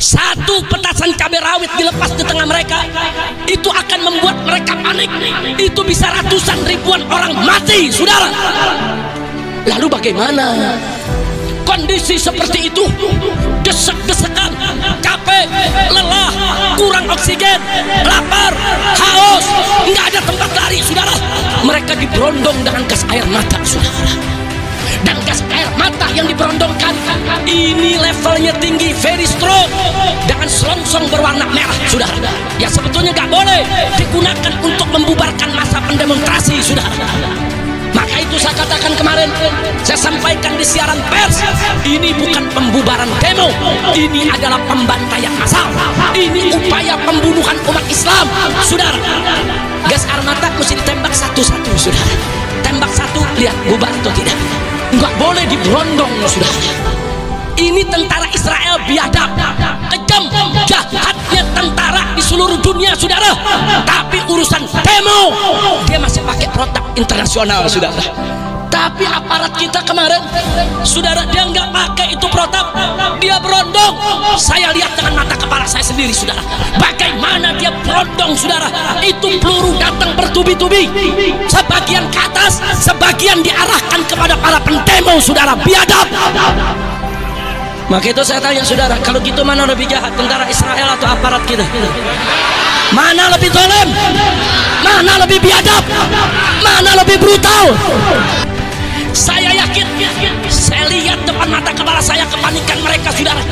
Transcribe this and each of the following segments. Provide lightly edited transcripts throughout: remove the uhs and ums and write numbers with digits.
Satu petasan cabai rawit dilepas di tengah mereka, itu akan membuat mereka panik. Itu bisa ratusan ribuan orang mati, saudara. Lalu bagaimana kondisi seperti itu? Desek-desekan, capek, lelah, kurang oksigen, lapar, haus, nggak ada tempat lari, saudara. Mereka diberondong dengan gas air mata, saudara. Dan gas air mata yang diberondongkan ini levelnya tinggi, very strong, dengan selongsong berwarna merah, saudara. Ya sebetulnya nggak boleh digunakan untuk membubarkan massa pendemonstrasi, saudara. Maka itu saya katakan kemarin, saya sampaikan di siaran pers, ini bukan pembubaran demo, ini adalah pembantaian massal, ini upaya pembunuhan umat Islam, saudara. Gas air mata mesti ditembak satu-satu, saudara. Tembak satu, lihat bubar atau tidak. Nggak boleh diberondong, saudara. Ini tentara Israel biadab, kejam, jahatnya tentara di seluruh dunia, saudara. Tapi urusan demo dia masih pakai protap internasional, saudara. Tapi aparat kita kemarin, saudara, dia nggak pakai itu protap, dia berondong. Saya lihat dengan mata kepala saya sendiri, saudara, bagaimana dia berondong, saudara. Itu peluru datang bertubi-tubi, sebagian ke atas, sebagian diarahkan kepada para pendemo, saudara, biadab. Maka itu saya tanya, saudara, kalau gitu mana lebih jahat, tentara Israel atau aparat kita? Mana lebih zalim? Mana lebih biadab? Mana lebih brutal? Saya yakin, saya lihat depan mata kepala saya kepanikan mereka, saudara.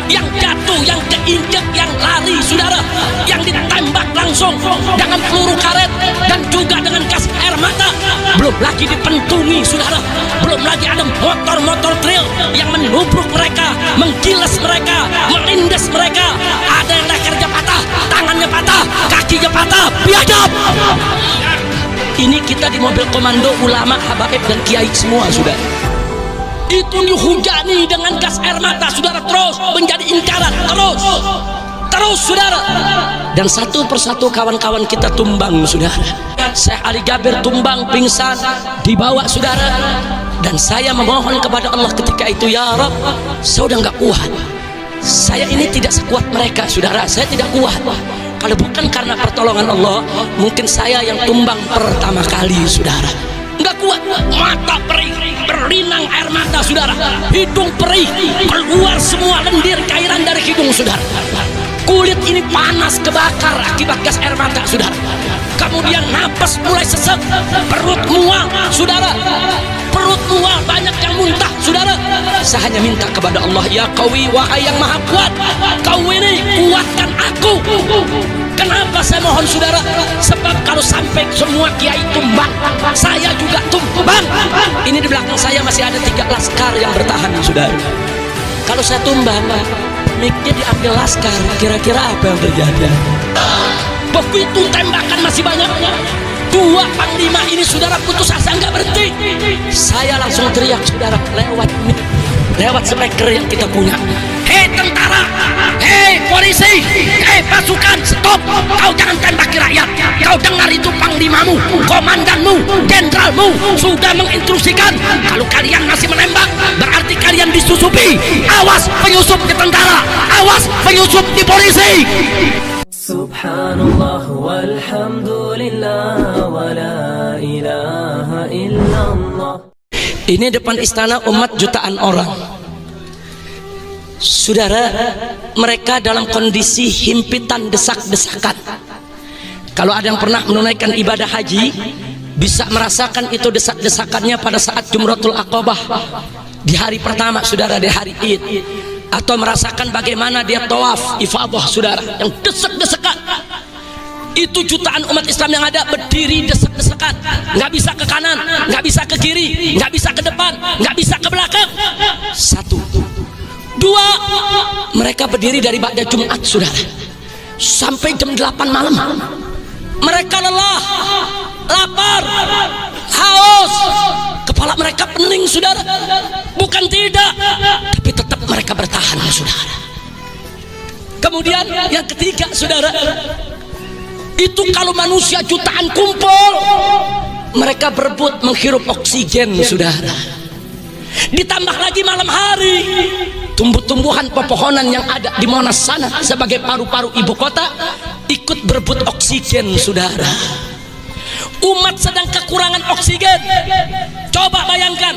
Yang jatuh, yang keinjek, yang lari, saudara, yang ditembak langsung dengan peluru karet dan juga dengan gas air mata. Belum lagi dipentungi, saudara. Belum lagi ada motor-motor trail yang menubruk mereka, menggilas mereka, menindas mereka. Ada yang lehernya patah, tangannya patah, kakinya patah, biadab. Ini kita di mobil komando, ulama, habaib dan kiai semua, saudara. Itu dihujani dengan gas air mata, saudara, terus menjadi inkaran, terus, saudara. Dan satu persatu kawan-kawan kita tumbang, saudara. Syekh Ali Jabir tumbang, pingsan, dibawa, saudara. Dan saya memohon kepada Allah ketika itu, ya Rabb, saya udah nggak kuat. Saya ini tidak sekuat mereka, saudara. Saya tidak kuat. Kalau bukan karena pertolongan Allah, mungkin saya yang tumbang pertama kali, saudara. Nggak kuat, mata perih, berlinang air mata, saudara. Hidung perih, keluar semua lendir cairan dari hidung, saudara. Kulit ini panas, kebakar akibat gas air mata, saudara. Kemudian napas mulai sesek, perut mual, saudara. Perut mual, banyak yang muntah, saudara. Saya hanya minta kepada Allah, ya Qawi, wahai yang maha kuat, kau ini kuatkan aku. Kenapa saya mohon, saudara? Sebab kalau sampai semua kiai tumbang, saya juga tumbang. Ini di belakang saya masih ada 3 laskar yang bertahan, saudara. Kalau saya tumbang, miknya diambil laskar, kira-kira apa yang terjadi? Begitu tembakan masih banyak, 2 panglima ini, saudara, putus asa nggak berhenti. Saya langsung teriak, saudara, lewat speaker yang kita punya, hei tentara, hei polisi, hei pasukan, stop, kau jangan tembaki rakyat. Kau dengar itu panglimamu, komandanmu, jenderalmu sudah menginstruksikan, kalau kalian masih menembak berarti kalian disusupi. Awas penyusup di tentara, awas penyusup di polisi. Subhanallah walhamdulillah wa la ilaha illallah. Ini depan istana umat jutaan orang, saudara. Mereka dalam kondisi himpitan, desak-desakan. Kalau ada yang pernah menunaikan ibadah haji, bisa merasakan itu desak-desakannya pada saat Jumratul Aqabah di hari pertama, saudara, di hari Id. Atau merasakan bagaimana dia tawaf ifadah, saudara, yang desek-desekan. Itu jutaan umat Islam yang ada berdiri desek-desekan, nggak bisa ke kanan, nggak bisa ke kiri, nggak bisa ke depan, nggak bisa ke belakang. 1, 2, mereka berdiri dari ba'da Jumat, saudara, sampai jam 8 malam. Mereka lelah, lapar, haus, kepala mereka pening, saudara. Bukan tidak, tapi tetap mereka bertahan, saudara. Kemudian yang ketiga, saudara, itu kalau manusia jutaan kumpul, mereka berebut menghirup oksigen, saudara. Ditambah lagi malam hari, tumbuh-tumbuhan pepohonan yang ada di Monas sana sebagai paru-paru ibu kota ikut berebut oksigen, saudara. Umat sedang kekurangan oksigen. Coba bayangkan,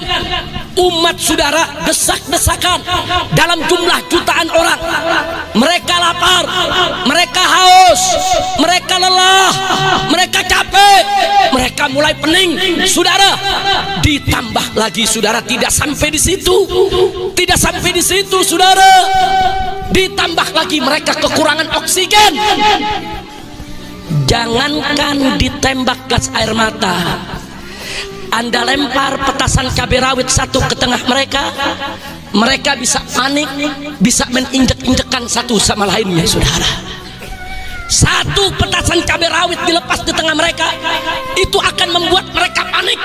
umat saudara desak-desakan dalam jumlah jutaan orang. Mereka lapar, mereka haus, mereka lelah, mereka capek, mereka mulai pening, saudara. Ditambah lagi, saudara, tidak sampai di situ, tidak sampai di situ, saudara. Ditambah lagi mereka kekurangan oksigen. Jangankan ditembak gas air mata, Anda lempar petasan cabai rawit satu ke tengah mereka, mereka bisa panik, bisa menginjek-injekkan satu sama lainnya, saudara. Satu petasan cabai rawit dilepas di tengah mereka, itu akan membuat mereka panik.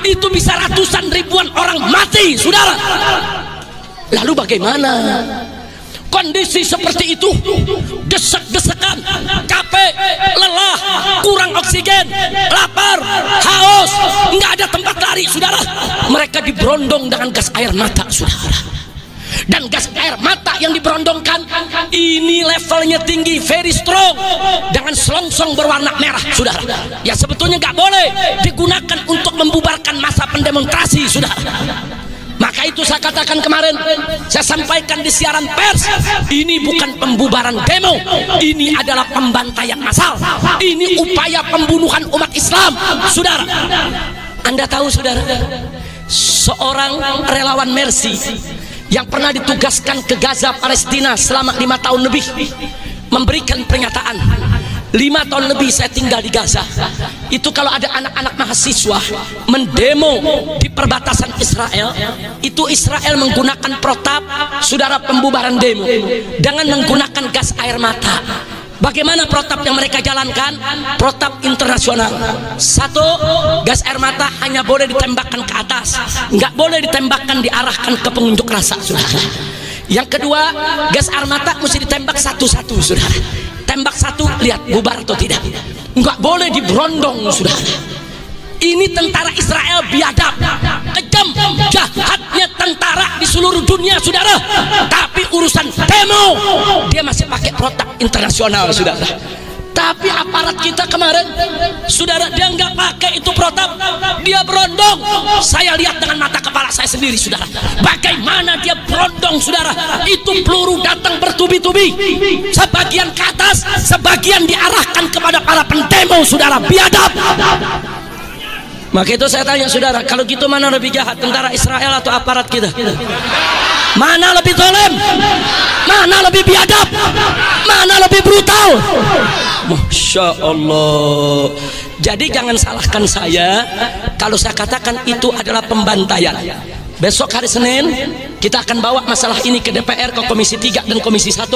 Itu bisa ratusan ribuan orang mati, saudara. Lalu bagaimana? Kondisi seperti itu, desek-desekan, capek, lelah, kurang oksigen, lapar, haus, nggak ada tempat lari, saudara. Mereka diberondong dengan gas air mata, saudara. Dan gas air mata yang diberondongkan ini levelnya tinggi, very strong, dengan selongsong berwarna merah, saudara. Ya sebetulnya nggak boleh digunakan untuk membubarkan massa pendemonstrasi, saudara. Maka itu saya katakan kemarin, saya sampaikan di siaran pers, ini bukan pembubaran demo, ini adalah pembantaian massal, ini upaya pembunuhan umat Islam, saudara. Anda tahu, saudara, seorang relawan Mercy yang pernah ditugaskan ke Gaza, Palestina selama 5 tahun lebih, memberikan pernyataan. 5 tahun lebih saya tinggal di Gaza. Itu kalau ada anak-anak mahasiswa mendemo di perbatasan Israel, itu Israel menggunakan protap, saudara, pembubaran demo dengan menggunakan gas air mata. Bagaimana protap yang mereka jalankan? Protap internasional. Satu, gas air mata hanya boleh ditembakkan ke atas, nggak boleh ditembakkan diarahkan ke pengunjuk rasa, saudara. Yang kedua, gas air mata mesti ditembak satu-satu, saudara. Tembak satu, lihat bubar atau tidak. Nggak boleh diberondong, saudara. Ini tentara Israel biadab, kejam, jahatnya tentara di seluruh dunia, saudara. Tapi urusan demo dia masih pakai protap internasional, saudara. Tapi aparat kita kemarin, saudara, dia nggak pakai itu protap, dia berondong. Saya lihat dengan mata kepala saya sendiri, saudara, bagaimana dia berondong, saudara. Itu peluru datang bertubi-tubi, sebagian ke atas, sebagian diarahkan kepada para pendemo, saudara, biadab. Maka itu saya tanya, saudara, kalau gitu mana lebih jahat, tentara Israel atau aparat kita? Mana lebih zalim? Mana lebih biadab? Mana lebih brutal? Masya Allah. Jadi jangan salahkan saya kalau saya katakan itu adalah pembantaian. Besok hari Senin kita akan bawa masalah ini ke DPR, ke Komisi 3 dan Komisi 1,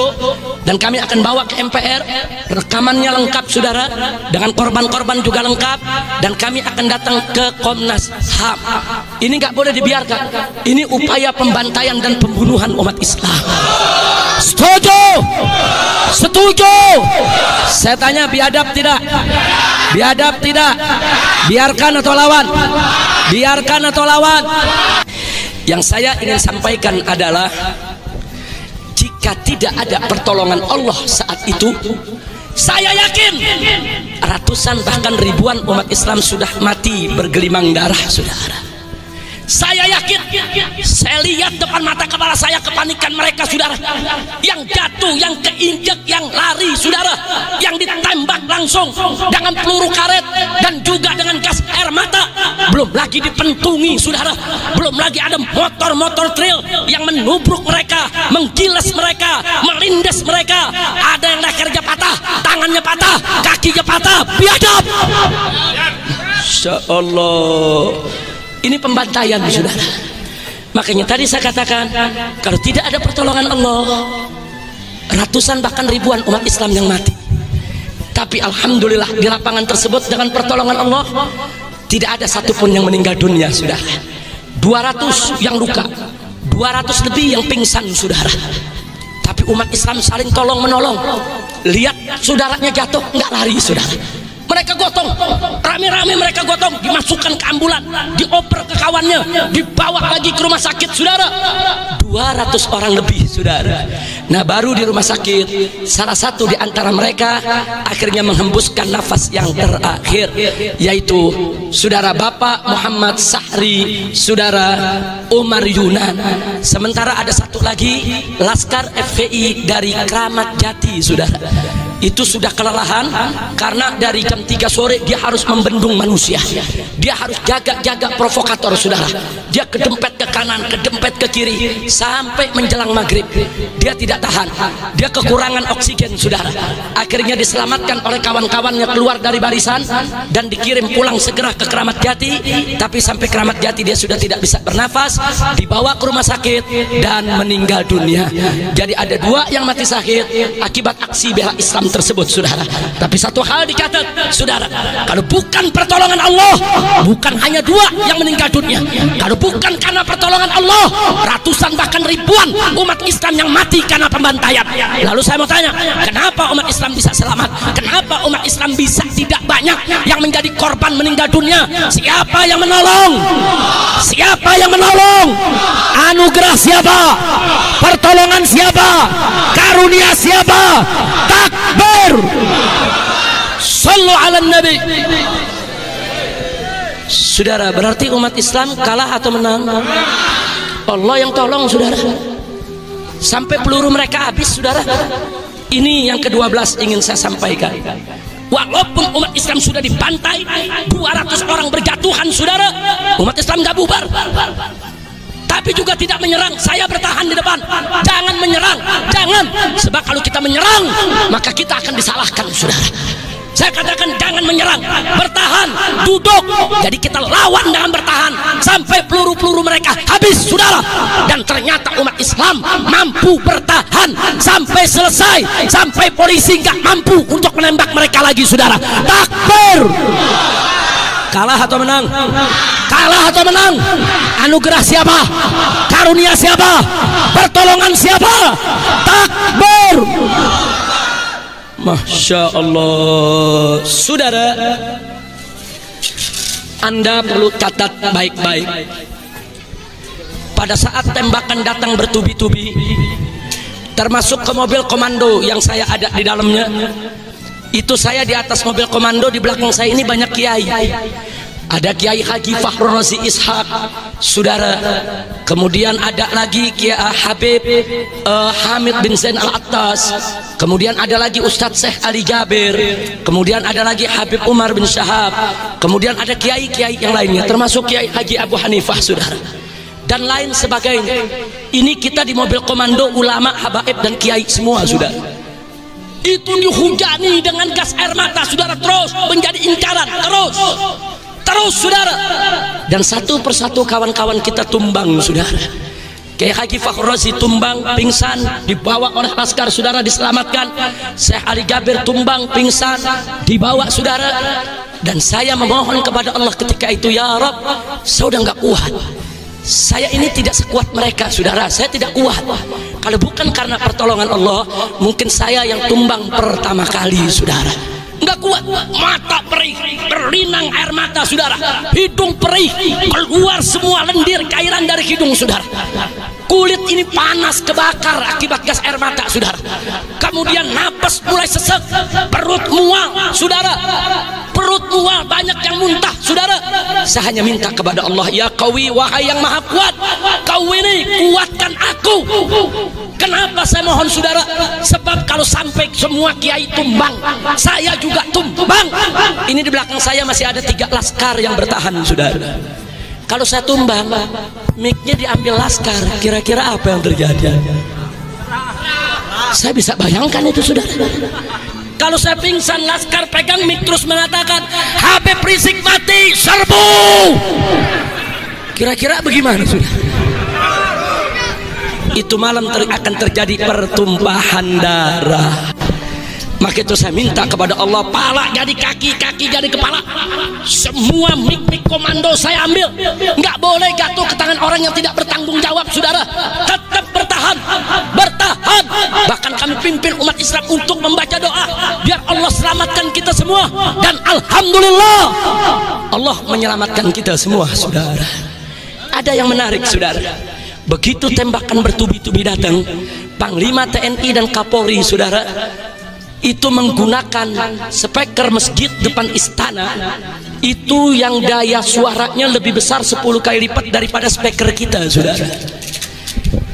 dan kami akan bawa ke MPR. Rekamannya lengkap, saudara, dengan korban-korban juga lengkap, dan kami akan datang ke Komnas HAM. Ini nggak boleh dibiarkan. Ini upaya pembantaian dan pembunuhan umat Islam. Setuju? Setuju? Saya tanya, biadab tidak? Biadab tidak? Biarkan atau lawan? Biarkan atau lawan? Yang saya ingin sampaikan adalah, jika tidak ada pertolongan Allah saat itu, saya yakin ratusan bahkan ribuan umat Islam sudah mati bergelimang darah, saudara. Saya yakin, saya lihat depan mata kepala saya kepanikan mereka, saudara, yang jatuh, yang keinjek, yang lari, saudara, yang ditembak langsung dengan peluru karet dan juga dengan gas air mata. Belum lagi dipentungi, saudara, belum lagi ada motor-motor trail yang menubruk mereka, menggilas mereka, melindas mereka. Ada yang lehernya patah, tangannya patah, kakinya patah, biadab. Insya Allah. Ini pembantaian, saudara. Makanya tadi saya katakan, kalau tidak ada pertolongan Allah, ratusan bahkan ribuan umat Islam yang mati. Tapi alhamdulillah di lapangan tersebut dengan pertolongan Allah tidak ada satupun yang meninggal dunia, saudara. 200 yang luka, 200 lebih yang pingsan, saudara. Tapi umat Islam saling tolong menolong. Lihat saudaranya jatuh, nggak lari, saudara. mereka gotong, rame-rame mereka gotong, dimasukkan ke ambulan, dioper ke kawannya, dibawa lagi ke rumah sakit, saudara. 200 orang lebih, saudara. Nah, baru di rumah sakit salah satu di antara mereka akhirnya menghembuskan nafas yang terakhir, yaitu saudara Bapak Muhammad Sahri, saudara Umar Yunan. Sementara ada satu lagi Laskar FPI dari Kramat Jati, saudara. Itu sudah kelelahan karena dari jam 3 sore dia harus membendung manusia. Dia harus jaga-jaga provokator, saudara. Dia kedempet ke kanan, kedempet ke kiri sampai menjelang maghrib. Dia tidak tahan, dia kekurangan oksigen, saudara. Akhirnya diselamatkan oleh kawan-kawannya keluar dari barisan dan dikirim pulang segera ke Kramat Jati. Tapi sampai Kramat Jati dia sudah tidak bisa bernafas, dibawa ke rumah sakit dan meninggal dunia. Jadi ada 2 yang mati sakit akibat aksi bela Islam tersebut, saudara. Tapi satu hal dicatat, saudara, kalau bukan pertolongan Allah, bukan hanya 2 yang meninggal dunia. Kalau bukan karena pertolongan Allah, ratusan bahkan ribuan umat Islam yang mati karena pembantaian. Lalu saya mau tanya, kenapa umat Islam bisa selamat? Kenapa umat Islam bisa tidak banyak yang menjadi korban meninggal dunia? Siapa yang menolong? Siapa yang menolong? Anugerah siapa? Pertolongan siapa? Karunia siapa? Takbir. Sallu ala Nabi. Saudara, berarti umat Islam kalah atau menang? Allah yang tolong, saudara. Sampai peluru mereka habis, saudara. Ini yang ke-12 ingin saya sampaikan. Walaupun umat Islam sudah dibantai, 200 orang berjatuhan, saudara, umat Islam gak bubar, tapi juga tidak menyerang. Saya bertahan di depan. Jangan menyerang, jangan. Sebab kalau kita menyerang, maka kita akan disalahkan, saudara. Saya katakan jangan menyerang, bertahan, duduk. Jadi kita lawan dengan bertahan sampai peluru-peluru mereka habis, saudara. Dan ternyata umat Islam mampu bertahan sampai selesai, sampai polisi nggak mampu untuk menembak mereka lagi, saudara. Takbir. Kalah atau menang? Kalah atau menang? Anugerah siapa? Karunia siapa? Pertolongan siapa? Takbir. Masya Allah, saudara, Anda perlu catat baik-baik. Pada saat tembakan datang bertubi-tubi, termasuk ke mobil komando yang saya ada di dalamnya, itu saya di atas mobil komando, di belakang saya ini banyak kiai. Ada Kiai Haji Fakhrul Razi Ishaq, saudara. Kemudian ada lagi Kiai Habib Hamid bin Zain Al-Attas. Kemudian ada lagi Ustadz Syekh Ali Jabir. Kemudian ada lagi Habib Umar bin Syahab. Kemudian ada kiai-kiai yang lainnya, termasuk Kiai Haji Abu Hanifah, saudara, dan lain sebagainya. Ini kita di mobil komando, ulama, habaib dan kiai semua, saudara. Itu dihujani dengan gas air mata, saudara, terus menjadi incaran, terus, saudara. Dan satu persatu kawan-kawan kita tumbang, saudara. Kiai Haji Fakhrul Razi tumbang, pingsan, dibawa oleh laskar, saudara, diselamatkan. Syekh Ali Jabir tumbang, pingsan, dibawa, saudara. Dan saya memohon kepada Allah ketika itu, ya Rabb, saya udah nggak kuat. Saya ini tidak sekuat mereka, saudara. Saya tidak kuat. Kalau bukan karena pertolongan Allah, mungkin saya yang tumbang pertama kali, saudara. Nggak kuat, mata perih, berlinang air mata, saudara. Hidung perih, keluar semua lendir cairan dari hidung, saudara. Kulit ini panas, kebakar akibat gas air mata, saudara. Kemudian napas mulai sesek, perut mual, saudara. Perut mual, banyak yang muntah, saudara. Saya hanya minta kepada Allah, ya Qawi, wahai yang maha kuat, kau ini kuatkan aku. Kenapa saya mohon, saudara? Sebab kalau sampai semua kiai tumbang, saya juga tumbang. Ini di belakang saya masih ada 3 laskar yang bertahan, saudara. Kalau saya tumbang, mic-nya diambil laskar, kira-kira apa yang terjadi? Saya bisa bayangkan itu, saudara. Kalau saya pingsan, laskar pegang mic terus mengatakan, Habib Rizik mati, serbu. Kira-kira bagaimana, saudara? Itu malam akan terjadi pertumpahan darah. Maka itu saya minta kepada Allah, pala jadi kaki, kaki jadi kepala. Semua mik-mik komando saya ambil. Nggak boleh jatuh ke tangan orang yang tidak bertanggung jawab, saudara. Tetap bertahan, bertahan. Bahkan kami pimpin umat Islam untuk membaca doa. biar Allah selamatkan kita semua. Dan alhamdulillah Allah menyelamatkan kita semua, saudara. Ada yang menarik, saudara. Begitu tembakan bertubi-tubi datang, Panglima TNI dan Kapolri, saudara, itu menggunakan speaker masjid depan istana, itu yang daya suaranya lebih besar 10 kali lipat daripada speaker kita, saudara.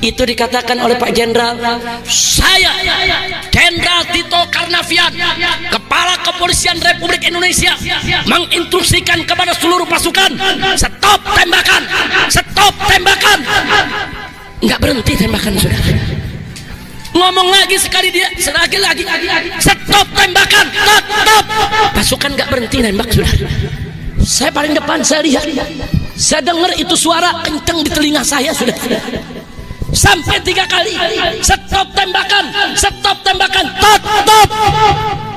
Itu dikatakan oleh Pak Jenderal, saya Jenderal Tito Karnavian, Kepala Kepolisian Republik Indonesia, menginstruksikan kepada seluruh pasukan, stop tembakan, stop tembakan. Nggak berhenti tembakan, saudara. Ngomong lagi sekali dia, lagi, stop tembakan, stop. Pasukan nggak berhenti nembak, saudara. Saya paling depan, saya lihat, saya dengar itu suara kenceng di telinga saya, sudah. Sampai 3 kali, stop tembakan, stop.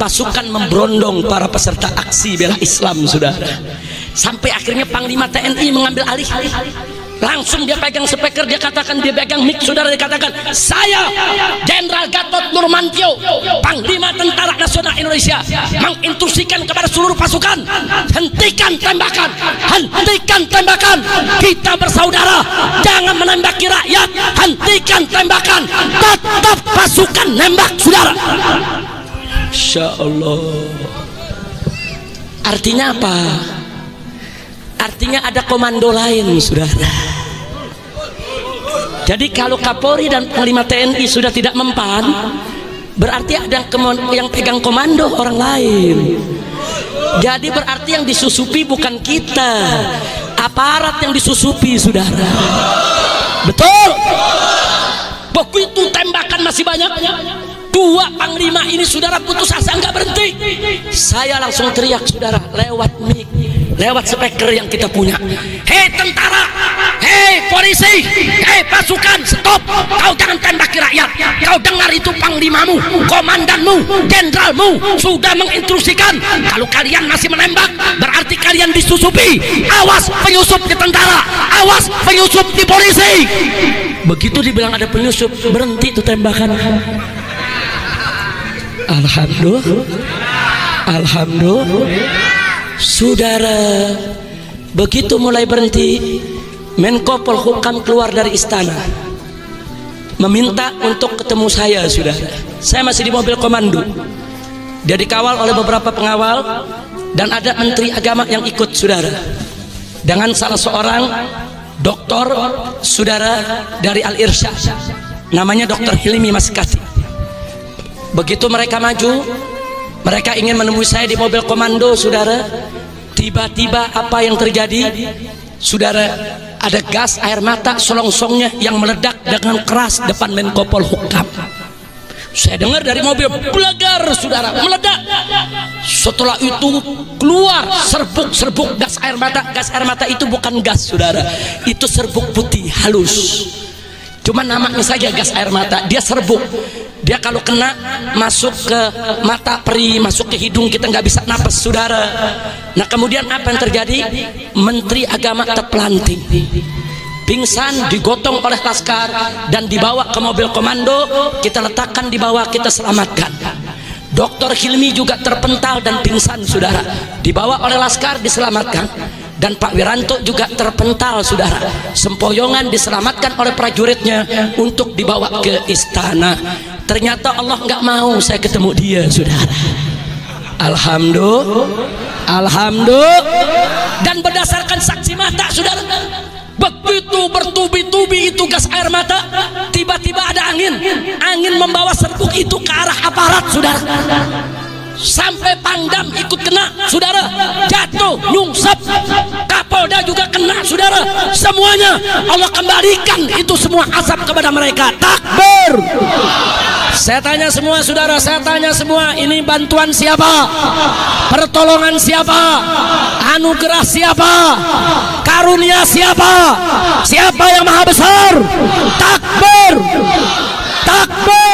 Pasukan memberondong para peserta aksi bela Islam, saudara. Sampai akhirnya Panglima TNI mengambil alih. Langsung dia pegang speaker, dia katakan, dia pegang mic, saudara, dia katakan, saya Jenderal Gatot Nurmantio, Panglima Tentara Nasional Indonesia, menginstruksikan kepada seluruh pasukan, hentikan tembakan, hentikan tembakan, kita bersaudara, jangan menembaki rakyat, hentikan tembakan, tetap pasukan nembak, saudara. Insya Allah. Artinya apa? Artinya ada komando lain, saudara. Jadi kalau Kapolri dan Panglima TNI sudah tidak mempan, berarti ada yang pegang komando orang lain. Jadi berarti yang disusupi bukan kita, aparat yang disusupi, saudara. Betul. Begitu tembakan masih banyak, 2 panglima ini, saudara, putus asa, nggak berhenti. Saya langsung teriak, saudara, lewat mic, lewat speaker yang kita punya. Hei tentara, hei polisi, hei pasukan, stop. Kau jangan tembaki rakyat. Kau dengar itu panglimamu, komandanmu, jenderalmu sudah menginstruksikan. Kalau kalian masih menembak, berarti kalian disusupi. Awas penyusup di tentara, awas penyusup di polisi. Begitu dibilang ada penyusup, berhenti itu tembakan. Alhamdulillah. Saudara, begitu mulai berhenti, Menko Polhukam keluar dari istana, meminta untuk ketemu saya, saudara. Saya masih di mobil komando. Dia dikawal oleh beberapa pengawal dan ada Menteri Agama yang ikut, saudara, dengan salah seorang doktor, saudara, dari Al-Irsyad, namanya Dr. Hilmi Maskati. Begitu mereka maju, mereka ingin menemui saya di mobil komando, saudara. Tiba-tiba apa yang terjadi, saudara? Ada gas air mata selongsongnya yang meledak dengan keras depan Menko Polhukam. Saya dengar dari mobil, belagar, saudara, meledak. Setelah itu keluar serbuk gas air mata. Gas air mata itu bukan gas, saudara, itu serbuk putih halus. Cuma namanya saja gas air mata, dia serbuk. Dia kalau kena masuk ke mata perih, masuk ke hidung, kita nggak bisa napas, saudara. Nah kemudian apa yang terjadi? Menteri Agama terpelanting, pingsan, digotong oleh laskar dan dibawa ke mobil komando. Kita letakkan di bawah, kita selamatkan. Dr. Hilmi juga terpental dan pingsan, saudara, dibawa oleh laskar, diselamatkan. Dan Pak Wiranto juga terpental, saudara, sempoyongan diselamatkan oleh prajuritnya untuk dibawa ke istana. Ternyata Allah nggak mau saya ketemu dia, saudara. Alhamdulillah. Dan berdasarkan saksi mata, saudara, begitu bertubi-tubi itu gas air mata, tiba-tiba ada angin membawa serbuk itu ke arah aparat, saudara. Sampai Pangdam ikut kena, saudara, jatuh, nyungsep. Kapolda juga kena, saudara. Semuanya Allah kembalikan itu semua azab kepada mereka. Takbir. Saya tanya semua, saudara, saya tanya semua, ini bantuan siapa? Pertolongan siapa? Anugerah siapa? Karunia siapa? Siapa yang maha besar? Takbir. Takbir.